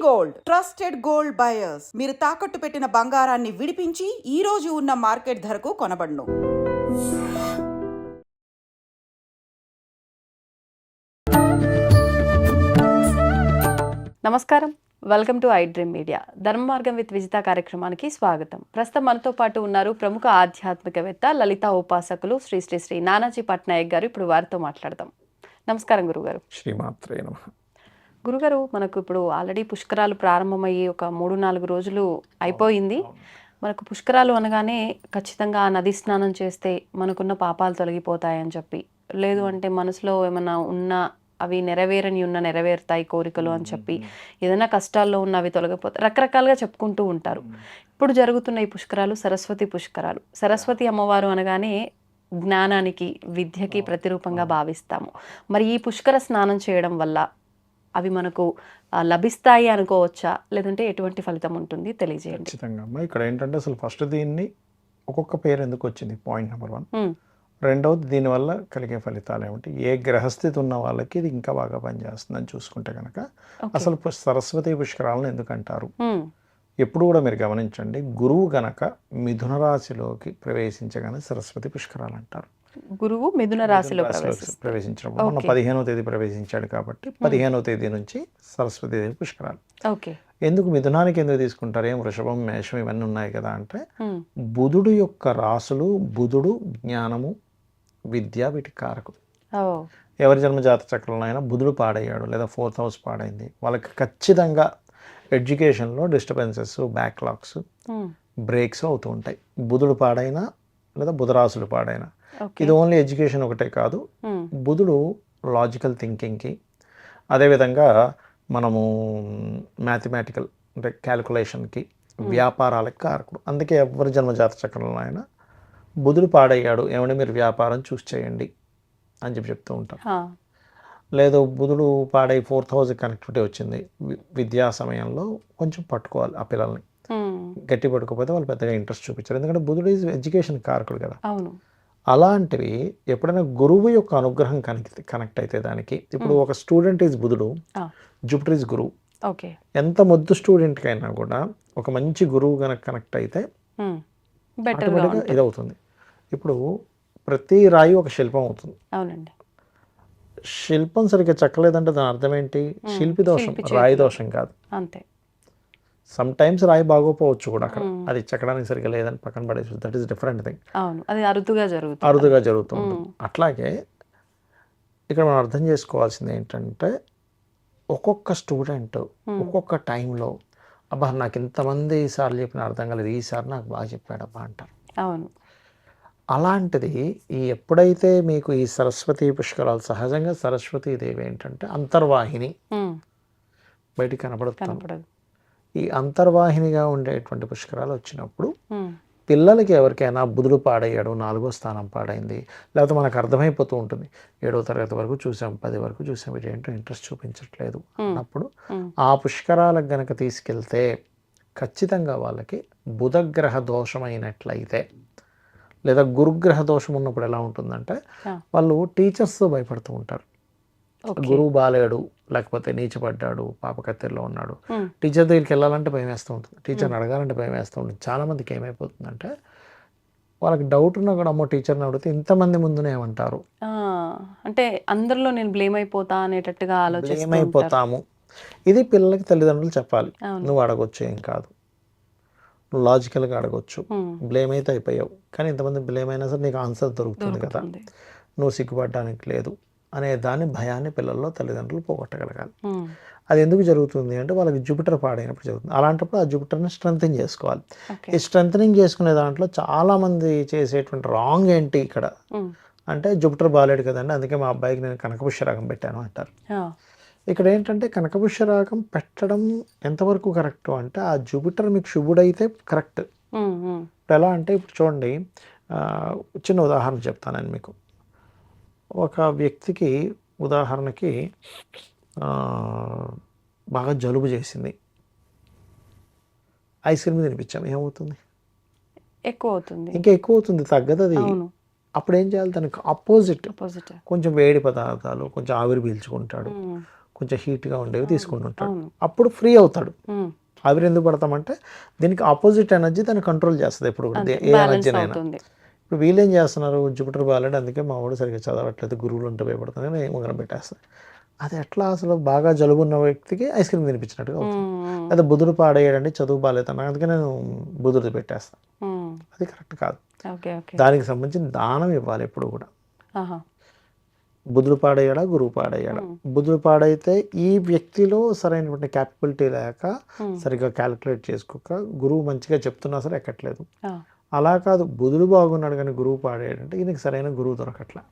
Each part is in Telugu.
Gold trusted gold buyers. మీరు తాకట్టు పెట్టిన బంగారాన్ని విడిపించి ఈ రోజు ఉన్న మార్కెట్ ధరకు కొనబడును. నమస్కారం, welcome to I dream media. ధర్మ మార్గం విత్ విజిత కార్యక్రమానికి స్వాగతం. ప్రస్తుతం మనతో పాటు ఉన్నారు ప్రముఖ ఆధ్యాత్మికవేత్త, లలిత ఉపాసకులు శ్రీ శ్రీ శ్రీ నానాజీ పట్నాయక్ గారు. ఇప్పుడు వారితో మాట్లాడదాం. నమస్కారం గురుగారు. శ్రీమాత్రే నమః. గురుగారు, మనకు ఇప్పుడు ఆల్రెడీ పుష్కరాలు ప్రారంభమయ్యి ఒక 3-4 రోజులు అయిపోయింది. మనకు పుష్కరాలు అనగానే ఖచ్చితంగా నది స్నానం చేస్తే మనకున్న పాపాలు తొలగిపోతాయని చెప్పి, లేదు అంటే మనసులో ఏమైనా ఉన్న అవి నెరవేరుతాయి కోరికలు అని చెప్పి, ఏదైనా కష్టాల్లో ఉన్న అవి తొలగిపోతాయి, రకరకాలుగా చెప్పుకుంటూ ఉంటారు. ఇప్పుడు జరుగుతున్న ఈ పుష్కరాలు సరస్వతి పుష్కరాలు. సరస్వతి అమ్మవారు అనగానే జ్ఞానానికి, విద్యకి ప్రతిరూపంగా భావిస్తాము. మరి ఈ పుష్కర స్నానం చేయడం వల్ల అవి మనకు లభిస్తాయి అనుకోవచ్చా, లేదంటే ఎటువంటి ఫలితం ఉంటుంది తెలియజేయండి. ఖచ్చితంగా అమ్మా. ఇక్కడ ఏంటంటే అసలు ఫస్ట్ దీన్ని ఒక్కొక్క పేరు ఎందుకు వచ్చింది, పాయింట్ నెంబర్ 1. రెండవది, దీనివల్ల కలిగే ఫలితాలు ఏమిటి, ఏ గ్రహస్థితి ఉన్న వాళ్ళకి ఇది ఇంకా బాగా పనిచేస్తుందని చూసుకుంటే కనుక అసలు సరస్వతి పుష్కరాలను ఎందుకు అంటారు. ఎప్పుడు కూడా మీరు గమనించండి, గురువు గనక మిథున రాశిలోకి ప్రవేశించగానే సరస్వతి పుష్కరాలు అంటారు. గురువు మిథున రాశిలో ప్రవేశించినప్పుడు మొన్న 15వ తేదీ ప్రవేశించాడు కాబట్టి 15వ తేదీ నుంచి సరస్వతి దేవి పుష్కరాలు. ఎందుకు మిథునానికి ఎందుకు తీసుకుంటారు, ఏం వృషభం, మేషం ఇవన్నీ ఉన్నాయి కదా అంటే, బుధుడు యొక్క రాసులు, బుధుడు జ్ఞానము, విద్య, వీటి కారకుడు. ఎవరి జన్మ జాత చక్రంలో అయినా బుధుడు పాడయ్యాడు లేదా 4th హౌస్ పాడైంది, వాళ్ళకి ఖచ్చితంగా ఎడ్యుకేషన్లో డిస్టర్బెన్సెస్, బ్యాక్లాగ్స్, బ్రేక్స్ అవుతూ ఉంటాయి. బుధుడు పాడైనా లేదా బుధరాశులు పాడైనా. ఇది ఓన్లీ ఎడ్యుకేషన్ ఒకటే కాదు, బుధుడు లాజికల్ థింకింగ్కి, అదేవిధంగా మనము మ్యాథమెటికల్ అంటే క్యాలిక్యులేషన్కి, వ్యాపారాలకి కారకుడు. అందుకే ఎవరి జన్మ జాత చక్రంలో అయినా బుధుడు పాడయ్యాడు, ఏమంటే మీరు వ్యాపారం చూస్ చేయండి అని చెప్తూ ఉంటాం. లేదు బుధుడు పాడై 4th హౌస్ కనెక్టివిటీ వచ్చింది, విద్యా సమయంలో కొంచెం పట్టుకోవాలి ఆ పిల్లల్ని. గట్టి పట్టుకోకపోతే వాళ్ళు పెద్దగా ఇంట్రెస్ట్ చూపించారు, ఎందుకంటే బుధుడు ఈజ్ ఎడ్యుకేషన్ కారకుడు కదా. అలాంటివి ఎప్పుడైనా గురువు యొక్క అనుగ్రహం కనెక్ట్ అయితే దానికి, ఇప్పుడు ఒక స్టూడెంట్ ఈజ్ బుధుడు, జూపిటర్ ఈజ్ గురువు. ఎంత మొద్దు స్టూడెంట్కి అయినా కూడా ఒక మంచి గురువు కనుక కనెక్ట్ అయితే ఆటోమేటిక్గా ఇదవుతుంది. ఇప్పుడు ప్రతి రాయి ఒక శిల్పం అవుతుంది. శిల్పం సరిగ్గా చెక్కలేదంటే దాని అర్థం ఏంటి, శిల్పి దోషం, రాయి దోషం కాదు. అంతే. సమ్ టైమ్స్ రాయి బాగోపోవచ్చు కూడా అక్కడ, అది చెక్కడానికి సరిగ్గా లేదని పక్కన పడేసి, దట్ ఈస్ డిఫరెంట్ థింగ్. అది అరుదుగా జరుగుతుంది. అట్లాగే ఇక్కడ మనం అర్థం చేసుకోవాల్సింది ఏంటంటే, ఒక్కొక్క స్టూడెంట్ ఒక్కొక్క టైంలో అబ్బా నాకు ఇంతమంది ఈసార్లు చెప్పిన అర్థం కాలేదు, ఈసారి నాకు బాగా చెప్పాడబ్బా అంటారు. అలాంటిది ఎప్పుడైతే మీకు ఈ సరస్వతి పుష్కరాలు, సహజంగా సరస్వతీదేవి ఏంటంటే అంతర్వాహిని, బయటికి కనపడదు. ఈ అంతర్వాహినిగా ఉండేటువంటి పుష్కరాలు వచ్చినప్పుడు పిల్లలకి ఎవరికైనా బుధుడు పాడయ్యాడు, 4వ స్థానం పాడైంది, లేకపోతే మనకు అర్థమైపోతూ ఉంటుంది 7వ తరగతి వరకు చూసాం, 10 వరకు చూసాం, ఇదేంటో ఇంట్రెస్ట్ చూపించట్లేదు అన్నప్పుడు ఆ పుష్కరాలకు గనక తీసుకెళ్తే ఖచ్చితంగా వాళ్ళకి బుధగ్రహ దోషమైనట్లయితే, లేదా గురుగ్రహ దోషం ఉన్నప్పుడు ఎలా ఉంటుందంటే, వాళ్ళు టీచర్స్తో భయపడుతూ ఉంటారు. గురువు బాలేడు, లేకపోతే నీచపడ్డాడు, పాపకత్తెల్లో ఉన్నాడు, టీచర్ దగ్గరికి వెళ్ళాలంటే భయం వేస్తూ ఉంటుంది, టీచర్ని అడగాలంటే భయం వేస్తూ ఉంటుంది. చాలామందికి ఏమైపోతుందంటే, వాళ్ళకి డౌట్ ఉన్నా కూడా అమ్మో టీచర్ని అడిగితే ఇంతమంది ముందునే ఏమంటారు అంటే అందరిలో నేను బ్లేమ్ అయిపోతా అనేటట్టుగా బ్లేమ్ అయిపోతాము. ఇది పిల్లలకి తల్లిదండ్రులు చెప్పాలి. నువ్వు అడగొచ్చు, ఏం కాదు, నువ్వు లాజికల్గా అడగొచ్చు, బ్లేమ్ అయితే అయిపోయావు, కానీ ఇంతమంది బ్లేమ్ అయినా సరే నీకు ఆన్సర్ దొరుకుతుంది కదా, నువ్వు సిగ్గుపడడానికి లేదు అనే దాని భయాన్ని పిల్లల్లో తల్లిదండ్రులు పోగొట్టగలగాలి. అది ఎందుకు జరుగుతుంది అంటే, వాళ్ళకి జూపిటర్ పాడైనప్పుడు జరుగుతుంది. అలాంటప్పుడు ఆ జూపిటర్ని స్ట్రెంథెన్ చేసుకోవాలి. ఈ స్ట్రెంథనింగ్ చేసుకునే దాంట్లో చాలామంది చేసేటువంటి రాంగ్ ఏంటి ఇక్కడ అంటే, జూపిటర్ బాగాలేడు కదండి అందుకే మా అబ్బాయికి నేను కనకపుష్యరాగం పెట్టాను అంటారు. ఇక్కడ ఏంటంటే కనకపుష్యరాగం పెట్టడం ఎంతవరకు కరెక్ట్ అంటే, ఆ జూపిటర్ మీకు శుభుడైతే కరెక్ట్. ఇప్పుడు ఎలా అంటే, ఇప్పుడు చూడండి, చిన్న ఉదాహరణ చెప్తాను నేను మీకు. ఒక వ్యక్తికి ఉదాహరణకి బాగా జలుబు చేసింది, ఐస్ క్రీమ్ తినిపించాం, ఏమవుతుంది, ఇంకా ఎక్కువ అవుతుంది, తగ్గదు అది. అప్పుడు ఏం చేయాలి, దానికి ఆపోజిట్ కొంచెం వేడి పదార్థాలు, కొంచెం ఆవిరి పీల్చుకుంటాడు, కొంచెం హీట్గా ఉండేవి తీసుకుంటుంటాడు. అవును. అప్పుడు ఫ్రీ అవుతాడు. ఉమ్, ఆవిరి ఎందుకు పడతామంటే దీనికి ఆపోజిట్ ఎనర్జీ దాన్ని కంట్రోల్ చేస్తుంది ఎప్పుడు కూడా, అంతే ఏ బ్యాలెన్స్ ఎనర్జీనైనా. అవుతుంది. ఇప్పుడు వీళ్ళేం చేస్తున్నారు, జూపిటర్ బాగాలేడు అందుకే మా వాడు సరిగ్గా చదవట్లేదు, గురువులు ఉంటే భయపడుతుంది ఉంగరం పెట్టేస్తారు. అది ఎట్లా అసలు బాగా జలుబు ఉన్న వ్యక్తికి ఐస్ క్రీమ్ తినిపించినట్టుగా అవుతుంది. ఉమ్, లేదా బుధుడు పాడేయడండి, చదువు బాగాలేదు అందుకే నేను బుధుడిది పెట్టేస్తాను. ఉమ్, అది కరెక్ట్ కాదు. Okay okay. దానికి సంబంధించిన దానం ఇవ్వాలి ఎప్పుడు కూడా. ఆహా. బుధుడు పాడయ్యాడా, గురువు పాడయ్యాడా? బుధుడు పాడైతే ఈ వ్యక్తిలో సరైనటువంటి క్యాపబిలిటీ లేక, సరిగ్గా క్యాలిక్యులేట్ చేసుకోక, గురువు మంచిగా చెప్తున్నా సరే ఎక్కట్లేదు. ఆ, అలా కాదు, బుధుడు బాగున్నాడు కానీ గురువు పాడేయాడంటే ఈయనకి సరైన గురువు దొరకట్లా.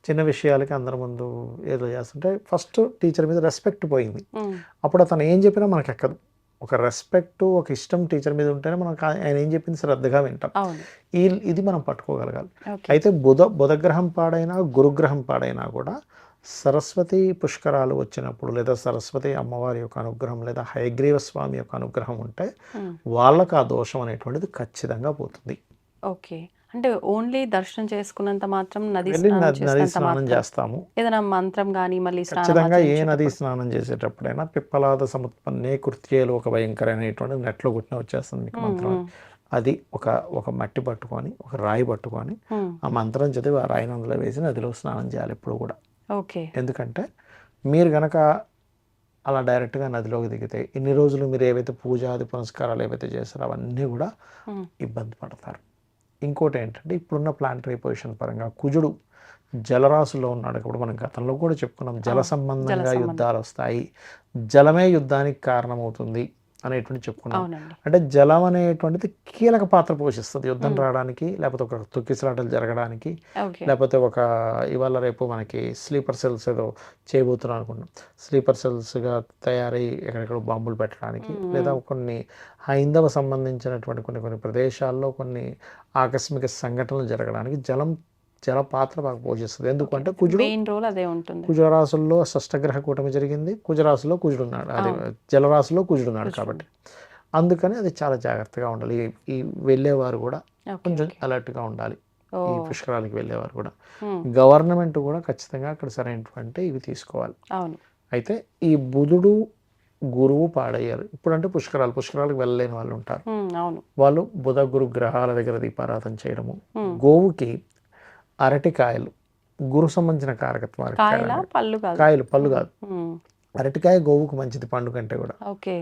చిన్న విషయాలకి అందరి ముందు ఏదో చేస్తుంటే ఫస్ట్ టీచర్ మీద రెస్పెక్ట్ పోయింది. ఉమ్, అప్పుడు అతను ఏం చెప్పినా మనకు ఎక్కదు. ఒక రెస్పెక్ట్, ఒక ఇష్టం టీచర్ మీద ఉంటేనే మనం ఆయన ఏం చెప్పింది శ్రద్ధగా వింటాం. అవును. ఇది మనం పట్టుకోగలగాలి. ఓకే. అయితే బుధగ్రహం పాడైనా, గురుగ్రహం పాడైనా కూడా సరస్వతి పుష్కరాలు వచ్చినప్పుడు, లేదా సరస్వతి అమ్మవారి యొక్క అనుగ్రహం, లేదా హయగ్రీవ స్వామి యొక్క అనుగ్రహం ఉంటే వాళ్ళకి ఆ దోషం అనేటువంటిది ఖచ్చితంగా పోతుంది. ఓకే. అంటే ఓన్లీ దర్శనం చేసుకున్నంత మాత్రం, నది వెళ్ళి స్నానం నది చేసినంత స్నానం మాత్రం చేస్తాము. ఏదైనా మంత్రం కానీ మళ్ళీ ఖచ్చితంగా ఏ నది స్నానం స్నానం చేసేటప్పుడైనా పిప్పలాద సముత్పన్నే కృత్యేలు ఒక భయంకర అనేటువంటి నెట్లో కొట్టిన వచ్చేస్తుంది మీకు మంత్రం. అది ఒక మట్టి పట్టుకొని, ఒక రాయి పట్టుకొని ఆ మంత్రం చదివి ఆ రాయిని అందులో వేసి నదిలో స్నానం చేయాలి ఎప్పుడు కూడా. ఓకే. ఎందుకంటే మీరు గనక అలా డైరెక్ట్గా నదిలోకి దిగితే ఇన్ని రోజులు మీరు ఏవైతే పూజాది పునస్కారాలు ఏవైతే చేస్తారో అవన్నీ కూడా ఇబ్బంది పడతారు. ఇంకోటి ఏంటంటే ఇప్పుడున్న ప్లానటరీ పొజిషన్ పరంగా కుజుడు జలరాశుల్లో ఉన్నాడు. ఇప్పుడు మనం గతంలో కూడా చెప్పుకున్నాం, జల సంబంధంగా యుద్ధాలు వస్తాయి, జలమే యుద్ధానికి కారణమవుతుంది అనేటువంటి చెప్పుకున్నాం. అవునండి. అంటే జలం అనేటువంటిది కీలక పాత్ర పోషిస్తుంది యుద్ధం రావడానికి, లేకపోతే ఒక తొక్కిసలాటలు జరగడానికి, ఓకే. లేకపోతే ఒక ఇవాళ రేపు మనకి స్లీపర్ సెల్స్ ఏదో చేయబోతున్నాం అనుకుంటున్నాం, స్లీపర్ సెల్స్గా తయారై ఎక్కడెక్కడ బాంబులు పెట్టడానికి, లేదా కొన్ని హైందవ సంబంధించినటువంటి కొన్ని ప్రదేశాల్లో కొన్ని ఆకస్మిక సంఘటనలు జరగడానికి జల పాత్ర బాగా పోషిస్తుంది. ఎందుకంటే కుజుడు మెయిన్ రోల్ అదే ఉంటుంది. కుజరాశుల్లో షష్టగ్రహ కూటమి జరిగింది, కుజరాశిలో కుజుడున్నాడు, అది జలరాశిలో కుజుడున్నాడు కాబట్టి అందుకని అది చాలా జాగ్రత్తగా ఉండాలి. ఈ వెళ్ళేవారు కూడా కొంచెం అలర్ట్గా ఉండాలి. ఈ పుష్కరాలకి వెళ్ళేవారు కూడా, గవర్నమెంట్ కూడా ఖచ్చితంగా అక్కడ సరైనటువంటి ఇవి తీసుకోవాలి. అవును. అయితే ఈ బుధుడు గురువు పాడయ్యారు ఇప్పుడంటే పుష్కరాలకు వెళ్ళలేని వాళ్ళు ఉంటారు. అవును. వాళ్ళు బుధ గురు గ్రహాల దగ్గర దీపారాధన చేయడము, గోవుకి అరటికాయలు, గురు సంబంధించిన కారకత్వం, కాయలు పళ్ళు కాదు, అరటికాయ గోవుకు మంచిది పండు కంటే కూడా. ఓకే.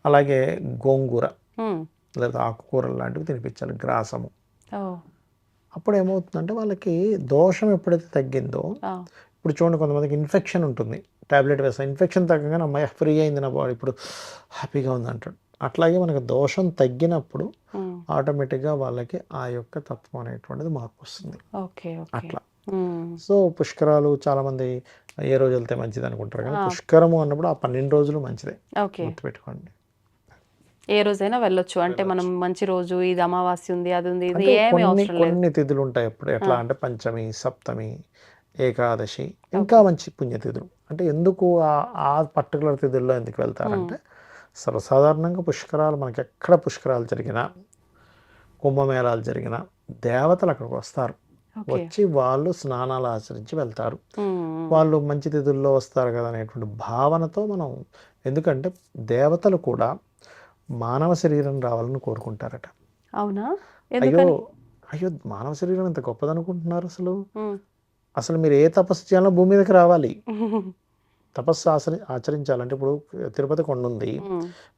అలాగే గోంగూర లేదా ఆకుకూరలు లాంటివి తినిపించాలి, గ్రాసము. అప్పుడు ఏమవుతుందంటే వాళ్ళకి దోషం ఎప్పుడైతే తగ్గిందో, ఇప్పుడు చూడండి కొంతమందికి ఇన్ఫెక్షన్ ఉంటుంది, టాబ్లెట్ వేస్తాం, ఇన్ఫెక్షన్ తగ్గగానే అమ్మాయి ఫ్రీ అయింది నా బాడీ ఇప్పుడు హ్యాపీగా ఉంది అంటాడు. అట్లాగే మనకు దోషం తగ్గినప్పుడు ఆటోమేటిక్గా వాళ్ళకి ఆ యొక్క తత్వం అనేటువంటిది మార్పు వస్తుంది. అట్లా. సో పుష్కరాలు చాలా మంది ఏ రోజు వెళ్తే మంచిది అనుకుంటారు, కానీ పుష్కరము అన్నప్పుడు ఆ 12 రోజులు మంచిదే, గుర్తుపెట్టుకోండి. ఏ రోజైనా వెళ్ళొచ్చు, అంటే మనం మంచి రోజు, ఇది అమావాస్య ఉంది, అది ఉంది, ఇది ఏమీ అవసరం లేదు. కొన్ని తిథులు ఉంటాయి అప్పుడు, ఎట్లా అంటే పంచమి, సప్తమి, ఏకాదశి, ఇంకా మంచి పుణ్యతిథులు. అంటే ఎందుకు ఆ పర్టికులర్ తిథుల్లో ఎందుకు వెళ్తారంటే, సర్వసాధారణంగా పుష్కరాలు మనకి ఎక్కడ పుష్కరాలు జరిగినా, కుంభమేళాలు జరిగినా దేవతలు అక్కడికి వస్తారు, వచ్చి వాళ్ళు స్నానాలు ఆచరించి వెళ్తారు, వాళ్ళు మంచి తిథుల్లో వస్తారు కదా అనేటువంటి భావనతో మనం, ఎందుకంటే దేవతలు కూడా మానవ శరీరం రావాలని కోరుకుంటారట. అవునా? అయ్యో మానవ శరీరం ఎంత గొప్పదనుకుంటున్నారు అసలు మీరు ఏ తపస్సు చేయాలో భూమి మీదకి రావాలి, తపస్సు ఆచరించాలంటే. ఇప్పుడు తిరుపతి కొండ ఉంది,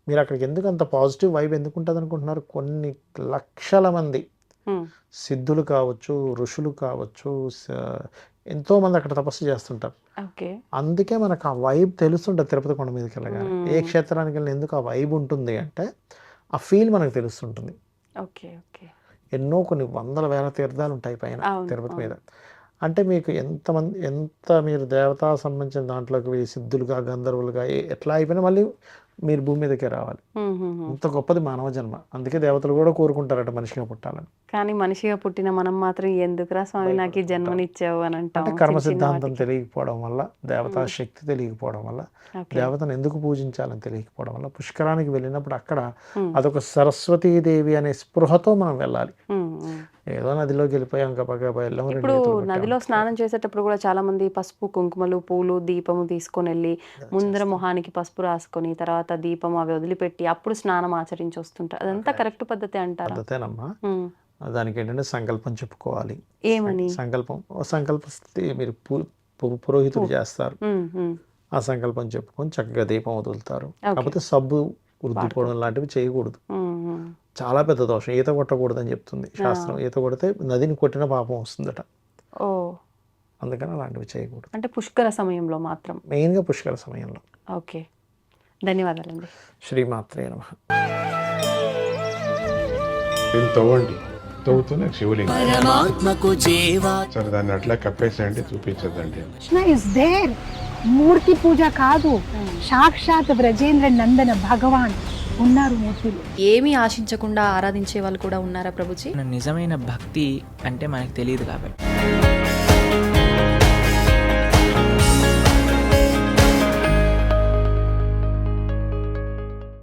మీరు అక్కడికి ఎందుకు అంత పాజిటివ్ వైబ్ ఎందుకు ఉంటుంది అనుకుంటున్నారు? కొన్ని లక్షల మంది సిద్ధులు కావచ్చు, ఋషులు కావచ్చు, ఎంతోమంది అక్కడ తపస్సు చేస్తుంటారు. అందుకే మనకు ఆ వైబ్ తెలుస్తుంటుంది. తిరుపతి కొండ మీదకి వెళ్ళగానే ఏ క్షేత్రానికి వెళ్ళిన ఎందుకు ఆ వైబ్ ఉంటుంది అంటే ఆ ఫీల్ మనకు తెలుస్తుంటుంది. ఎన్నో కొన్ని వందల వేల తీర్థాలు ఉంటాయి పైన తిరుపతి మీద. అంటే మీకు ఎంత మీరు దేవతా సంబంధించిన దాంట్లోకి సిద్ధులుగా, గంధర్వులుగా ఎట్లా అయిపోయినా మళ్ళీ మీరు భూమి మీదకే రావాలి. అంత గొప్పది మానవ జన్మ. అందుకే దేవతలు కూడా కోరుకుంటారట మనిషిగా పుట్టాలని. కానీ మనిషిగా పుట్టిన మనం మాత్రం ఎందుకురా స్వామి నాకు ఈ జన్మనిచ్చావు అని అంటాం. అంటే కర్మ సిద్ధాంతం తెలియకపోవడం వల్ల, దేవతా శక్తి తెలియకపోవడం వల్ల, దేవతను ఎందుకు పూజించాలని తెలియకపోవడం వల్ల పుష్కరానికి వెళ్ళినప్పుడు అక్కడ అదొక సరస్వతీదేవి అనే స్పృహతో మనం వెళ్ళాలి. ఏదో నదిలోకి వెళ్ళిపోయాం గబగబా వెళ్ళాం, 2 ఇప్పుడు ఈతలు కొట్టాం. నదిలో స్నానం చేసేటప్పుడు కూడా చాలా మంది పసుపు కుంకుమలు పూలు దీపము తీసుకొని వెళ్ళి ముందర మొహానికి పసుపు రాసుకొని తర్వాత దీపం అవి వదిలిపెట్టి అప్పుడు స్నానం ఆచరించి వస్తుంటారు. అదంతా కరెక్ట్ పద్ధతి అంటారా? పద్ధతేనమ్మా. ఉమ్. దానికి ఏంటంటే సంకల్పం చెప్పుకోవాలి. ఏమని? సంకల్పిస్తే మీరు పురోహితుడు చేస్తారు. ఉమ్, ఉమ్. ఆ సంకల్పం చెప్పుకొని చక్కగా దీపం వదులుతారు. కాకపోతే సబ్బు రుద్దుకోవడం లాంటివి చేయకూడదు, ఉమ్, ఉమ్. చాలా పెద్ద దోషం. ఈత కొట్టకూడదు అని చెప్తుంది శాస్త్రం. ఈత కొడితే నదిని కొట్టిన పాపం వస్తుందట, ఓ, అందుకని అలాంటివి చేయకూడదు. అంటే పుష్కర సమయంలో మాత్రం. మెయిన్గా పుష్కర సమయంలో. ఓకే, ధన్యవాదాలండి. శ్రీమాత్రే నమః. దీన్ని తవ్వండి, తవ్వుతూనే శివలింగం. పరమాత్మకు జీవా సరే దాన్ని అట్లా కప్పేసేయండి, చూపించదండి. Krishna is there. మూర్తి పూజ కాదు, సాక్షాత్ బ్రజేంద్ర నందన భగవాన్ ఉన్నారు మూర్తిలో. ఏమీ ఆశించకుండా ఆరాధించే వాళ్ళు కూడా ఉన్నారా ప్రభుజీ? నిజమైన భక్తి అంటే మనకు తెలియదు కాబట్టి